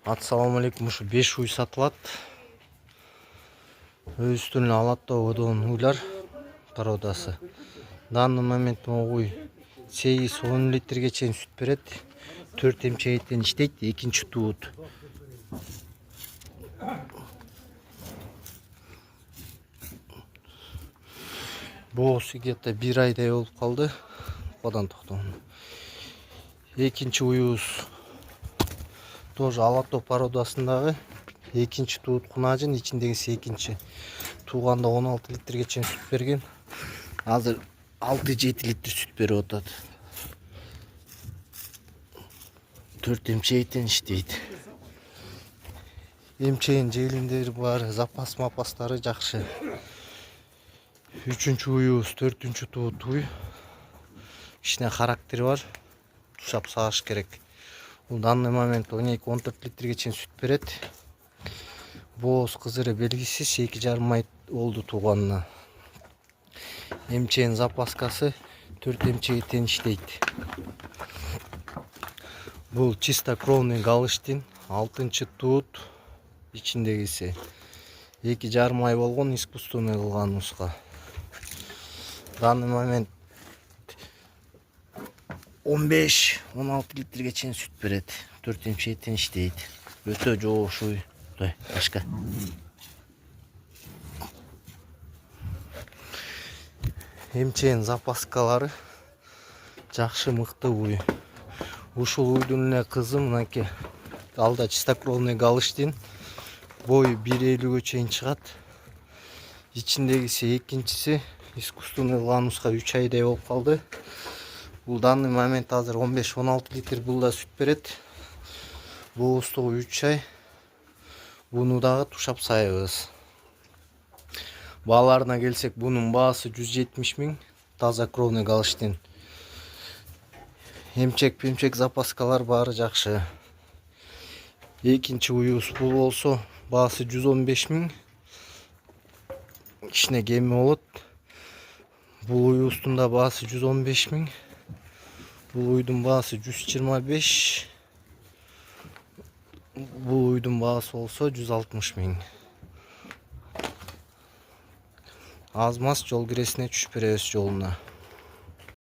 Ассаламу алейкум. Ушу 5 уй сатылат. Өстүнө алат да одон уйлар породасы. Данный момент уй 8-10 литрге чейин сүт берет. 4 эмчегиттен иштейт, экинчи туут. Боосу где-то 1 айдай болуп калды. Одан токтогон. Экинчи уюбуз тоже алато породасындагы экинчи туут кунажын, ичиндегиси экинчи. Тууганда 16 литрге чейин сүт берген. Азыр 6-7 литр сүт берип атат. 4 эмчегиттен иштейт. Эмчегин желиндери бар, запас-мапастары жакшы. 3-чү уюбуз 4-чү туут уй. Кичине характери бар. Тушап сагыш керек. В данный момент 12-14 литрге чейин сүт берет. Бооз кызыры белгисиз, 2,5 ай болду тууганына. Эмчегин запаскасы 4 эмчегиттен иштейт. Бул чистокровный галыштин 6-чы туут, ичиндегиси 2,5 ай болгон, искусственный кылган нуска. В данный момент 15-16 литрге чейин сүт берет. 4 эмчегиттен иштейт. Өтө жоош уй. Башка. Эмчегин запаскалары жакшы, мыкты уй. Ушул уйдун эле кызы мынакей. Алда чистокровный галыштин. Бою 1,50ге чейин чыгат. Ичиндегиси экинчиси искусственный кылган нуска 3 айдай болуп калды. Бул данный момент азыр 15-16 литр булда сүт берет. Боостугу 3 ай. Буну дагы тушап сайыбыз. Бааларына келсек, бунун баасы 170 000, таза кровный галыштин. Эмчек запаскалар баары жакшы. Экинчи уюбуз бул болсо, баасы 115 000. Кичине кеми болот. Бул уюбуздун да баасы 115 000. Бул уйдун баасы 125. Бул уйдун баасы болсо 160 000. Аз мас жол киресине түшүп беребиз жолуна.